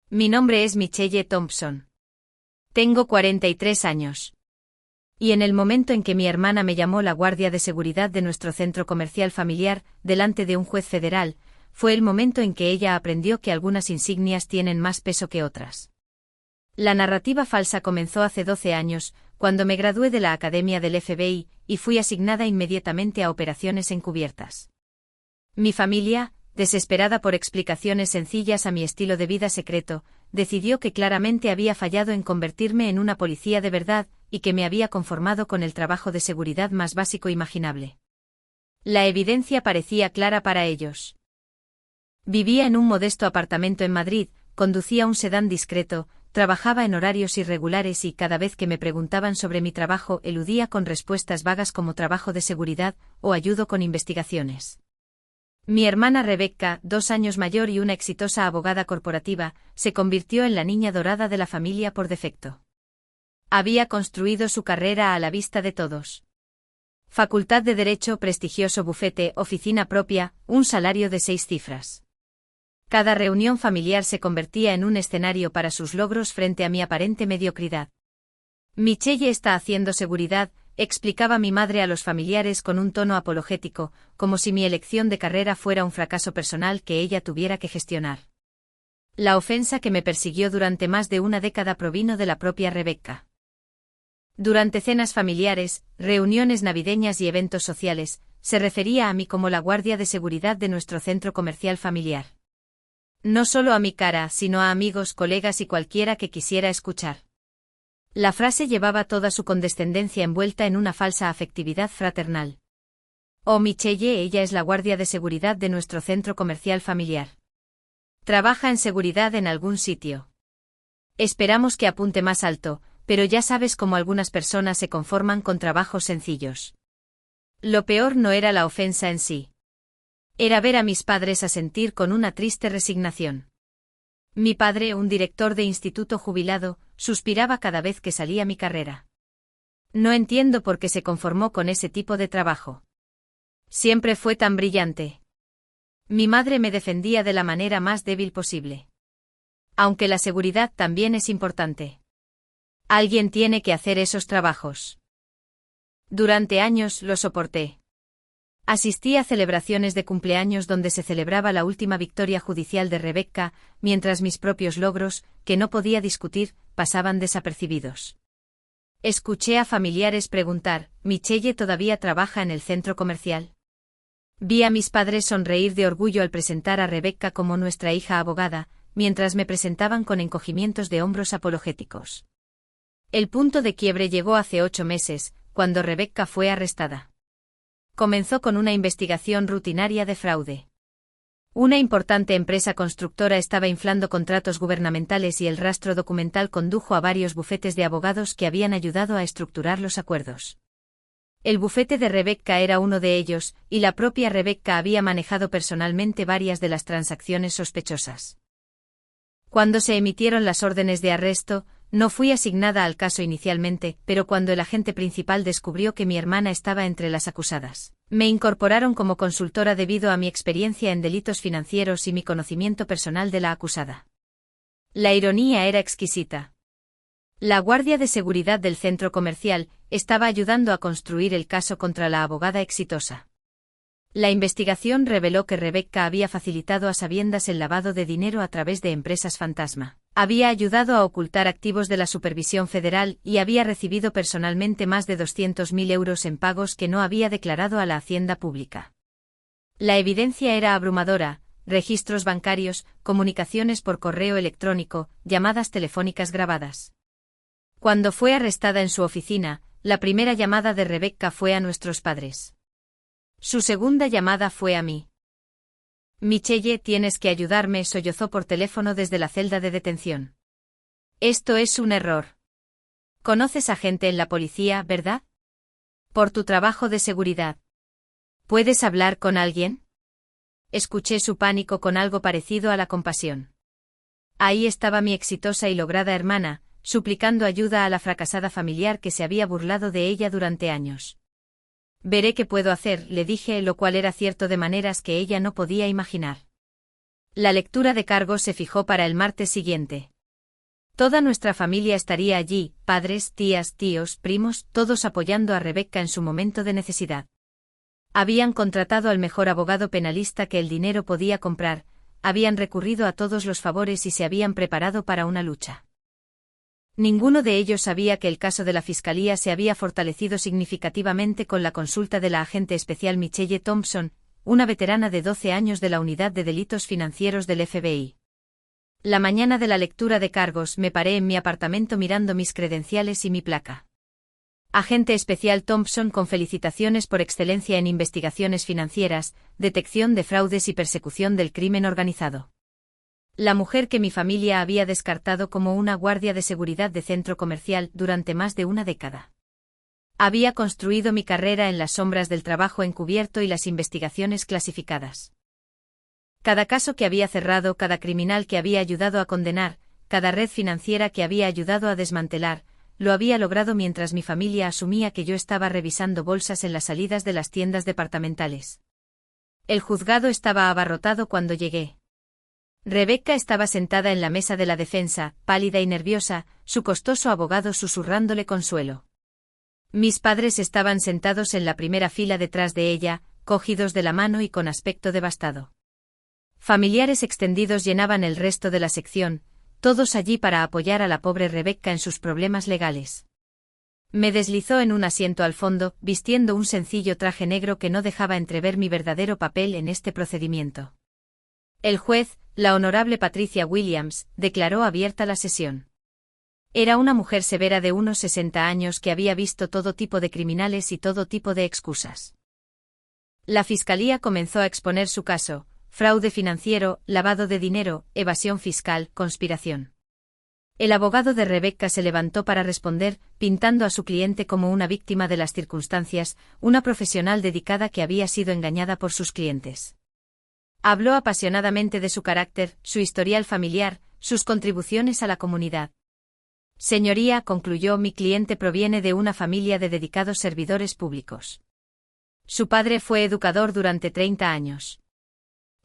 Mi nombre es Michelle Thompson. Tengo 43 años. Y en el momento en que mi hermana me llamó la guardia de seguridad de nuestro centro comercial familiar, delante de un juez federal, fue el momento en que ella aprendió que algunas insignias tienen más peso que otras. La narrativa falsa comenzó hace 12 años, cuando me gradué de la Academia del FBI, y fui asignada inmediatamente a operaciones encubiertas. Mi familia, desesperada por explicaciones sencillas a mi estilo de vida secreto, decidió que claramente había fallado en convertirme en una policía de verdad, y que me había conformado con el trabajo de seguridad más básico imaginable. La evidencia parecía clara para ellos. Vivía en un modesto apartamento en Madrid, conducía un sedán discreto, trabajaba en horarios irregulares y cada vez que me preguntaban sobre mi trabajo eludía con respuestas vagas como trabajo de seguridad o ayudo con investigaciones. Mi hermana Rebecca, 2 años mayor y una exitosa abogada corporativa, se convirtió en la niña dorada de la familia por defecto. Había construido su carrera a la vista de todos. Facultad de Derecho, prestigioso bufete, oficina propia, un salario de 6 cifras. Cada reunión familiar se convertía en un escenario para sus logros frente a mi aparente mediocridad. Michelle está haciendo seguridad, explicaba mi madre a los familiares con un tono apologético, como si mi elección de carrera fuera un fracaso personal que ella tuviera que gestionar. La ofensa que me persiguió durante más de una década provino de la propia Rebecca. Durante cenas familiares, reuniones navideñas y eventos sociales, se refería a mí como la guardia de seguridad de nuestro centro comercial familiar. No solo a mi cara, sino a amigos, colegas y cualquiera que quisiera escuchar. La frase llevaba toda su condescendencia envuelta en una falsa afectividad fraternal. Oh, Michelle, ella es la guardia de seguridad de nuestro centro comercial familiar. Trabaja en seguridad en algún sitio. Esperamos que apunte más alto, pero ya sabes cómo algunas personas se conforman con trabajos sencillos. Lo peor no era la ofensa en sí. Era ver a mis padres asentir con una triste resignación. Mi padre, un director de instituto jubilado, suspiraba cada vez que salía mi carrera. No entiendo por qué se conformó con ese tipo de trabajo. Siempre fue tan brillante. Mi madre me defendía de la manera más débil posible. Aunque la seguridad también es importante. Alguien tiene que hacer esos trabajos. Durante años lo soporté. Asistí a celebraciones de cumpleaños donde se celebraba la última victoria judicial de Rebecca, mientras mis propios logros, que no podía discutir, pasaban desapercibidos. Escuché a familiares preguntar, ¿Michelle todavía trabaja en el centro comercial? Vi a mis padres sonreír de orgullo al presentar a Rebecca como nuestra hija abogada, mientras me presentaban con encogimientos de hombros apologéticos. El punto de quiebre llegó hace 8 meses, cuando Rebecca fue arrestada. Comenzó con una investigación rutinaria de fraude. Una importante empresa constructora estaba inflando contratos gubernamentales y el rastro documental condujo a varios bufetes de abogados que habían ayudado a estructurar los acuerdos. El bufete de Rebecca era uno de ellos, y la propia Rebecca había manejado personalmente varias de las transacciones sospechosas. Cuando se emitieron las órdenes de arresto, no fui asignada al caso inicialmente, pero cuando el agente principal descubrió que mi hermana estaba entre las acusadas, me incorporaron como consultora debido a mi experiencia en delitos financieros y mi conocimiento personal de la acusada. La ironía era exquisita. La guardia de seguridad del centro comercial estaba ayudando a construir el caso contra la abogada exitosa. La investigación reveló que Rebecca había facilitado a sabiendas el lavado de dinero a través de empresas fantasma. Había ayudado a ocultar activos de la supervisión federal y había recibido personalmente más de 200.000 euros en pagos que no había declarado a la hacienda pública. La evidencia era abrumadora: registros bancarios, comunicaciones por correo electrónico, llamadas telefónicas grabadas. Cuando fue arrestada en su oficina, la primera llamada de Rebecca fue a nuestros padres. Su segunda llamada fue a mí. Michelle, tienes que ayudarme, sollozó por teléfono desde la celda de detención. Esto es un error. Conoces a gente en la policía, ¿verdad? Por tu trabajo de seguridad. ¿Puedes hablar con alguien? Escuché su pánico con algo parecido a la compasión. Ahí estaba mi exitosa y lograda hermana, suplicando ayuda a la fracasada familiar que se había burlado de ella durante años. Veré qué puedo hacer, le dije, lo cual era cierto de maneras que ella no podía imaginar. La lectura de cargos se fijó para el martes siguiente. Toda nuestra familia estaría allí, padres, tías, tíos, primos, todos apoyando a Rebecca en su momento de necesidad. Habían contratado al mejor abogado penalista que el dinero podía comprar, habían recurrido a todos los favores y se habían preparado para una lucha. Ninguno de ellos sabía que el caso de la Fiscalía se había fortalecido significativamente con la consulta de la agente especial Michelle Thompson, una veterana de 12 años de la Unidad de Delitos Financieros del FBI. La mañana de la lectura de cargos me paré en mi apartamento mirando mis credenciales y mi placa. Agente especial Thompson con felicitaciones por excelencia en investigaciones financieras, detección de fraudes y persecución del crimen organizado. La mujer que mi familia había descartado como una guardia de seguridad de centro comercial durante más de una década. Había construido mi carrera en las sombras del trabajo encubierto y las investigaciones clasificadas. Cada caso que había cerrado, cada criminal que había ayudado a condenar, cada red financiera que había ayudado a desmantelar, lo había logrado mientras mi familia asumía que yo estaba revisando bolsas en las salidas de las tiendas departamentales. El juzgado estaba abarrotado cuando llegué. Rebecca estaba sentada en la mesa de la defensa, pálida y nerviosa, su costoso abogado susurrándole consuelo. Mis padres estaban sentados en la primera fila detrás de ella, cogidos de la mano y con aspecto devastado. Familiares extendidos llenaban el resto de la sección, todos allí para apoyar a la pobre Rebecca en sus problemas legales. Me deslizó en un asiento al fondo, vistiendo un sencillo traje negro que no dejaba entrever mi verdadero papel en este procedimiento. El juez, la honorable Patricia Williams, declaró abierta la sesión. Era una mujer severa de unos 60 años que había visto todo tipo de criminales y todo tipo de excusas. La fiscalía comenzó a exponer su caso: fraude financiero, lavado de dinero, evasión fiscal, conspiración. El abogado de Rebecca se levantó para responder, pintando a su cliente como una víctima de las circunstancias, una profesional dedicada que había sido engañada por sus clientes. Habló apasionadamente de su carácter, su historial familiar, sus contribuciones a la comunidad. Señoría, concluyó, mi cliente proviene de una familia de dedicados servidores públicos. Su padre fue educador durante 30 años.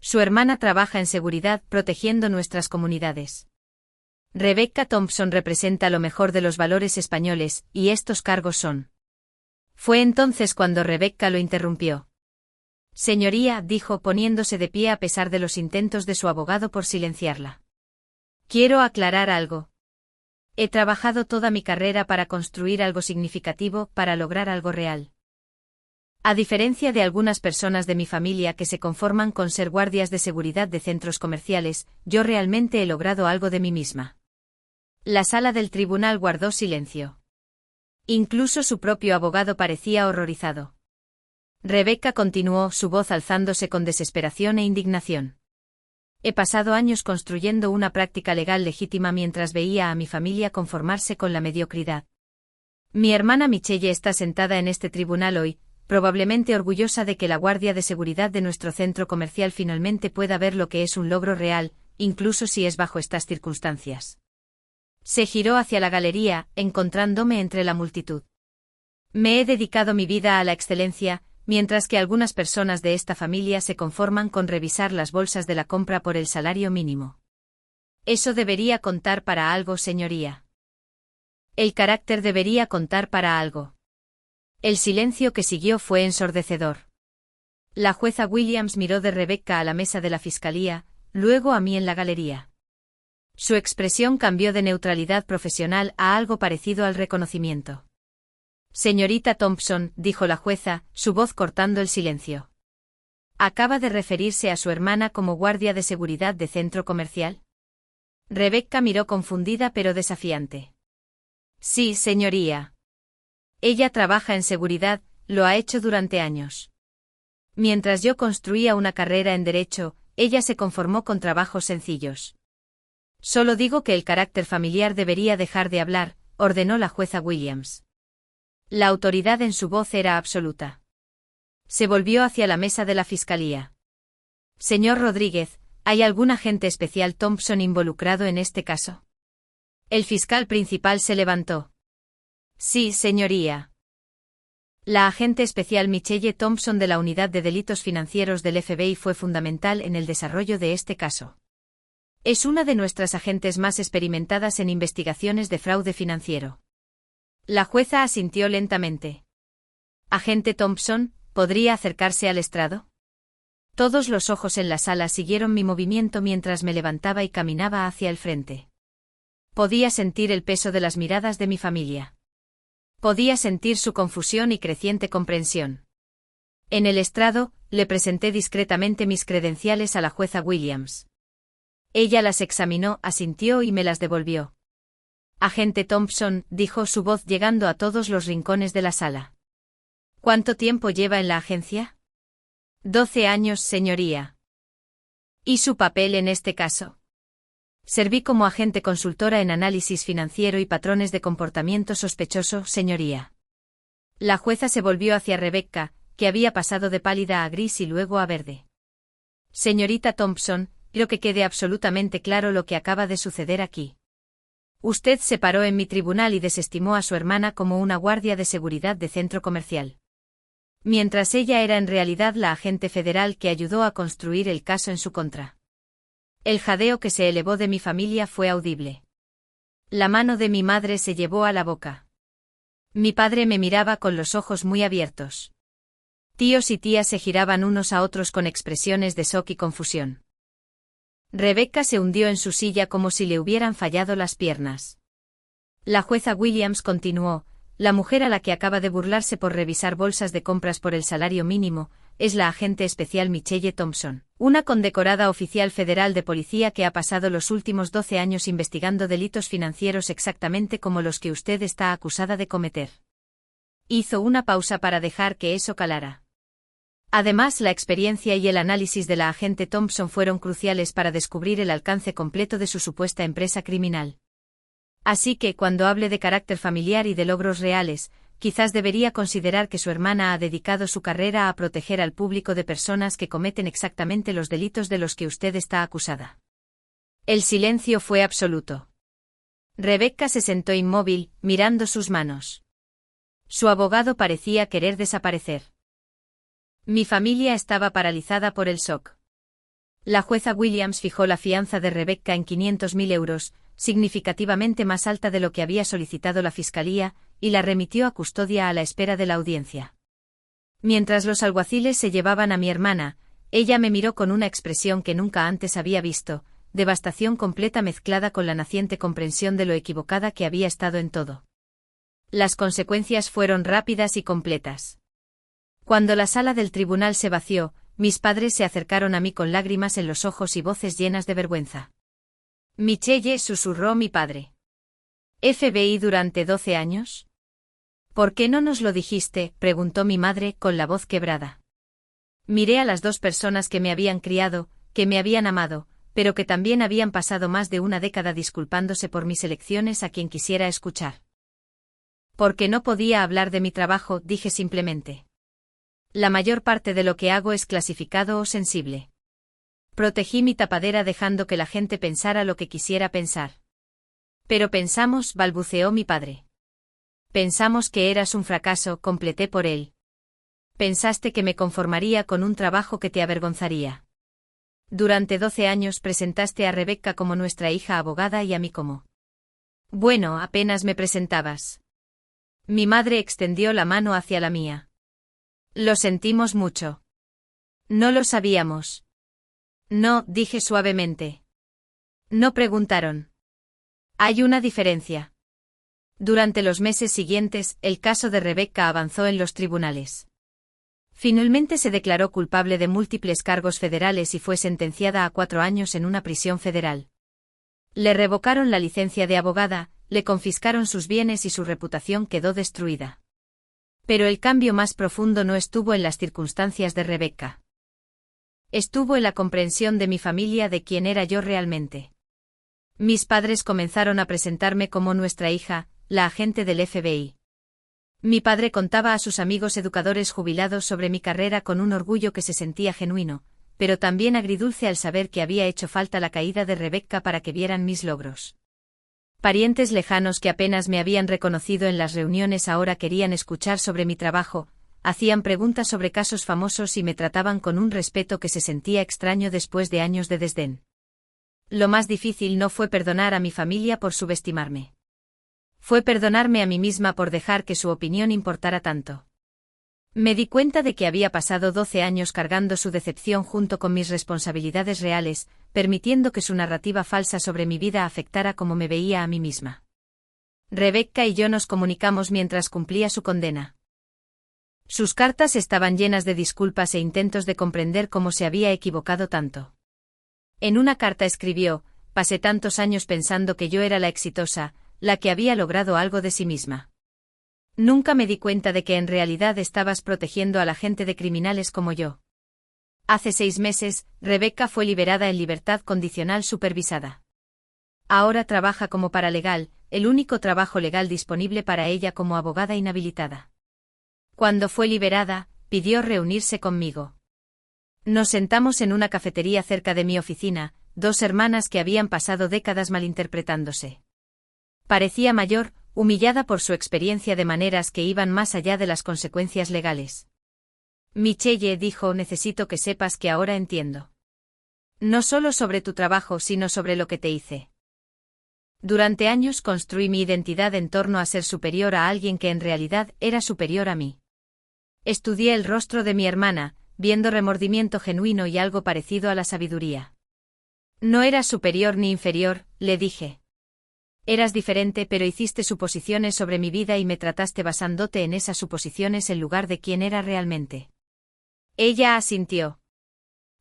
Su hermana trabaja en seguridad protegiendo nuestras comunidades. Rebecca Thompson representa lo mejor de los valores españoles, y estos cargos son. Fue entonces cuando Rebecca lo interrumpió. Señoría, dijo poniéndose de pie a pesar de los intentos de su abogado por silenciarla. Quiero aclarar algo. He trabajado toda mi carrera para construir algo significativo, para lograr algo real. A diferencia de algunas personas de mi familia que se conforman con ser guardias de seguridad de centros comerciales, yo realmente he logrado algo de mí misma. La sala del tribunal guardó silencio. Incluso su propio abogado parecía horrorizado. Rebecca continuó, su voz alzándose con desesperación e indignación. He pasado años construyendo una práctica legal legítima mientras veía a mi familia conformarse con la mediocridad. Mi hermana Michelle está sentada en este tribunal hoy, probablemente orgullosa de que la guardia de seguridad de nuestro centro comercial finalmente pueda ver lo que es un logro real, incluso si es bajo estas circunstancias. Se giró hacia la galería, encontrándome entre la multitud. Me he dedicado mi vida a la excelencia, mientras que algunas personas de esta familia se conforman con revisar las bolsas de la compra por el salario mínimo. Eso debería contar para algo, señoría. El carácter debería contar para algo. El silencio que siguió fue ensordecedor. La jueza Williams miró de Rebecca a la mesa de la fiscalía, luego a mí en la galería. Su expresión cambió de neutralidad profesional a algo parecido al reconocimiento. Señorita Thompson, dijo la jueza, su voz cortando el silencio. ¿Acaba de referirse a su hermana como guardia de seguridad de centro comercial? Rebecca miró confundida pero desafiante. Sí, señoría. Ella trabaja en seguridad, lo ha hecho durante años. Mientras yo construía una carrera en derecho, ella se conformó con trabajos sencillos. Solo digo que el carácter familiar debería dejar de hablar, ordenó la jueza Williams. La autoridad en su voz era absoluta. Se volvió hacia la mesa de la fiscalía. Señor Rodríguez, ¿hay algún agente especial Thompson involucrado en este caso? El fiscal principal se levantó. Sí, señoría. La agente especial Michelle Thompson de la Unidad de Delitos Financieros del FBI fue fundamental en el desarrollo de este caso. Es una de nuestras agentes más experimentadas en investigaciones de fraude financiero. La jueza asintió lentamente. Agente Thompson, ¿podría acercarse al estrado? Todos los ojos en la sala siguieron mi movimiento mientras me levantaba y caminaba hacia el frente. Podía sentir el peso de las miradas de mi familia. Podía sentir su confusión y creciente comprensión. En el estrado, le presenté discretamente mis credenciales a la jueza Williams. Ella las examinó, asintió y me las devolvió. Agente Thompson, dijo su voz llegando a todos los rincones de la sala. ¿Cuánto tiempo lleva en la agencia? 12 años, señoría. ¿Y su papel en este caso? Serví como agente consultora en análisis financiero y patrones de comportamiento sospechoso, señoría. La jueza se volvió hacia Rebecca, que había pasado de pálida a gris y luego a verde. Señorita Thompson, quiero que quede absolutamente claro lo que acaba de suceder aquí. Usted se paró en mi tribunal y desestimó a su hermana como una guardia de seguridad de centro comercial. Mientras ella era en realidad la agente federal que ayudó a construir el caso en su contra. El jadeo que se elevó de mi familia fue audible. La mano de mi madre se llevó a la boca. Mi padre me miraba con los ojos muy abiertos. Tíos y tías se giraban unos a otros con expresiones de shock y confusión. Rebecca se hundió en su silla como si le hubieran fallado las piernas. La jueza Williams continuó. La mujer a la que acaba de burlarse por revisar bolsas de compras por el salario mínimo, es la agente especial Michelle Thompson, una condecorada oficial federal de policía que ha pasado los últimos 12 años investigando delitos financieros exactamente como los que usted está acusada de cometer. Hizo una pausa para dejar que eso calara. Además, la experiencia y el análisis de la agente Thompson fueron cruciales para descubrir el alcance completo de su supuesta empresa criminal. Así que, cuando hable de carácter familiar y de logros reales, quizás debería considerar que su hermana ha dedicado su carrera a proteger al público de personas que cometen exactamente los delitos de los que usted está acusada. El silencio fue absoluto. Rebecca se sentó inmóvil, mirando sus manos. Su abogado parecía querer desaparecer. Mi familia estaba paralizada por el shock. La jueza Williams fijó la fianza de Rebecca en 500.000 euros, significativamente más alta de lo que había solicitado la fiscalía, y la remitió a custodia a la espera de la audiencia. Mientras los alguaciles se llevaban a mi hermana, ella me miró con una expresión que nunca antes había visto, devastación completa mezclada con la naciente comprensión de lo equivocada que había estado en todo. Las consecuencias fueron rápidas y completas. Cuando la sala del tribunal se vació, mis padres se acercaron a mí con lágrimas en los ojos y voces llenas de vergüenza. Michelle, susurró mi padre. ¿FBI durante 12 años? ¿Por qué no nos lo dijiste?, preguntó mi madre con la voz quebrada. Miré a las dos personas que me habían criado, que me habían amado, pero que también habían pasado más de una década disculpándose por mis elecciones a quien quisiera escuchar. Porque no podía hablar de mi trabajo, dije simplemente. La mayor parte de lo que hago es clasificado o sensible. Protegí mi tapadera dejando que la gente pensara lo que quisiera pensar. Pero pensamos, balbuceó mi padre. Pensamos que eras un fracaso, completé por él. Pensaste que me conformaría con un trabajo que te avergonzaría. Durante 12 años presentaste a Rebecca como nuestra hija abogada y a mí como. Bueno, apenas me presentabas. Mi madre extendió la mano hacia la mía. Lo sentimos mucho. No lo sabíamos. No, dije suavemente. No preguntaron. Hay una diferencia. Durante los meses siguientes, el caso de Rebecca avanzó en los tribunales. Finalmente se declaró culpable de múltiples cargos federales y fue sentenciada a 4 años en una prisión federal. Le revocaron la licencia de abogada, le confiscaron sus bienes y su reputación quedó destruida. Pero el cambio más profundo no estuvo en las circunstancias de Rebecca. Estuvo en la comprensión de mi familia de quién era yo realmente. Mis padres comenzaron a presentarme como nuestra hija, la agente del FBI. Mi padre contaba a sus amigos educadores jubilados sobre mi carrera con un orgullo que se sentía genuino, pero también agridulce al saber que había hecho falta la caída de Rebecca para que vieran mis logros. Parientes lejanos que apenas me habían reconocido en las reuniones ahora querían escuchar sobre mi trabajo, hacían preguntas sobre casos famosos y me trataban con un respeto que se sentía extraño después de años de desdén. lo más difícil no fue perdonar a mi familia por subestimarme. Fue perdonarme a mí misma por dejar que su opinión importara tanto. Me di cuenta de que había pasado 12 años cargando su decepción junto con mis responsabilidades reales, permitiendo que su narrativa falsa sobre mi vida afectara cómo me veía a mí misma. Rebecca y yo nos comunicamos mientras cumplía su condena. Sus cartas estaban llenas de disculpas e intentos de comprender cómo se había equivocado tanto. En una carta escribió: pasé tantos años pensando que yo era la exitosa, la que había logrado algo de sí misma. Nunca me di cuenta de que en realidad estabas protegiendo a la gente de criminales como yo. Hace 6 meses, Rebecca fue liberada en libertad condicional supervisada. Ahora trabaja como paralegal, el único trabajo legal disponible para ella como abogada inhabilitada. Cuando fue liberada, pidió reunirse conmigo. Nos sentamos en una cafetería cerca de mi oficina, 2 hermanas que habían pasado décadas malinterpretándose. Parecía mayor, humillada por su experiencia de maneras que iban más allá de las consecuencias legales. Michelle dijo: necesito que sepas que ahora entiendo. No solo sobre tu trabajo, sino sobre lo que te hice. Durante años construí mi identidad en torno a ser superior a alguien que en realidad era superior a mí. Estudié el rostro de mi hermana, viendo remordimiento genuino y algo parecido a la sabiduría. No eras superior ni inferior, le dije. Eras diferente, pero hiciste suposiciones sobre mi vida y me trataste basándote en esas suposiciones en lugar de quién era realmente. Ella asintió.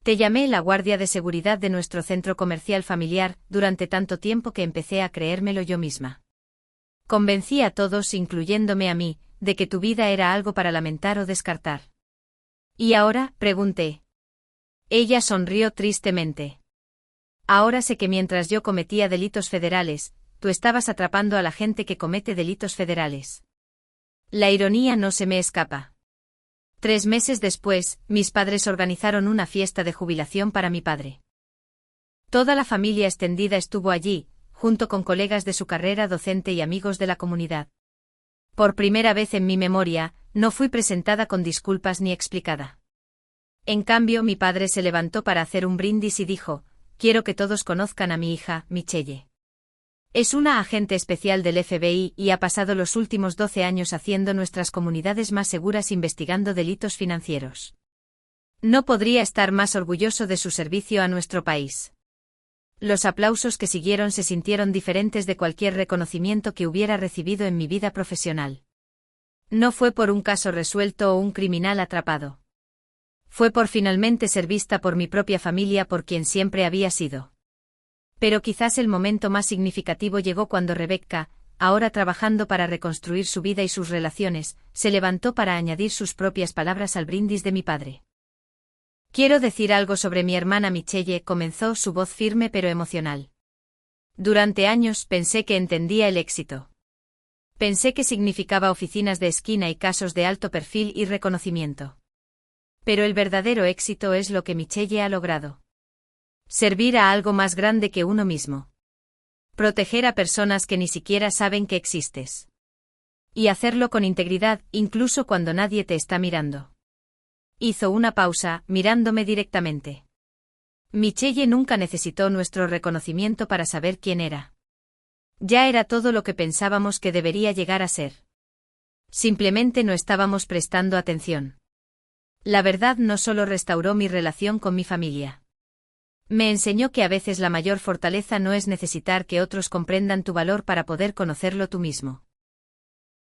Te llamé la guardia de seguridad de nuestro centro comercial familiar durante tanto tiempo que empecé a creérmelo yo misma. Convencí a todos, incluyéndome a mí, de que tu vida era algo para lamentar o descartar. ¿Y ahora?, pregunté. Ella sonrió tristemente. Ahora sé que mientras yo cometía delitos federales, tú estabas atrapando a la gente que comete delitos federales. La ironía no se me escapa. 3 meses después, mis padres organizaron una fiesta de jubilación para mi padre. Toda la familia extendida estuvo allí, junto con colegas de su carrera docente y amigos de la comunidad. Por primera vez en mi memoria, no fui presentada con disculpas ni explicada. En cambio, mi padre se levantó para hacer un brindis y dijo: quiero que todos conozcan a mi hija, Michelle. Es una agente especial del FBI y ha pasado los últimos 12 años haciendo nuestras comunidades más seguras investigando delitos financieros. No podría estar más orgulloso de su servicio a nuestro país. Los aplausos que siguieron se sintieron diferentes de cualquier reconocimiento que hubiera recibido en mi vida profesional. No fue por un caso resuelto o un criminal atrapado. Fue por finalmente ser vista por mi propia familia por quien siempre había sido. Pero quizás el momento más significativo llegó cuando Rebecca, ahora trabajando para reconstruir su vida y sus relaciones, se levantó para añadir sus propias palabras al brindis de mi padre. Quiero decir algo sobre mi hermana Michelle, comenzó, su voz firme pero emocional. Durante años pensé que entendía el éxito. Pensé que significaba oficinas de esquina y casos de alto perfil y reconocimiento. Pero el verdadero éxito es lo que Michelle ha logrado. Servir a algo más grande que uno mismo. Proteger a personas que ni siquiera saben que existes. Y hacerlo con integridad, incluso cuando nadie te está mirando. Hizo una pausa, mirándome directamente. Michelle nunca necesitó nuestro reconocimiento para saber quién era. Ya era todo lo que pensábamos que debería llegar a ser. Simplemente no estábamos prestando atención. La verdad no solo restauró mi relación con mi familia. Me enseñó que a veces la mayor fortaleza no es necesitar que otros comprendan tu valor para poder conocerlo tú mismo.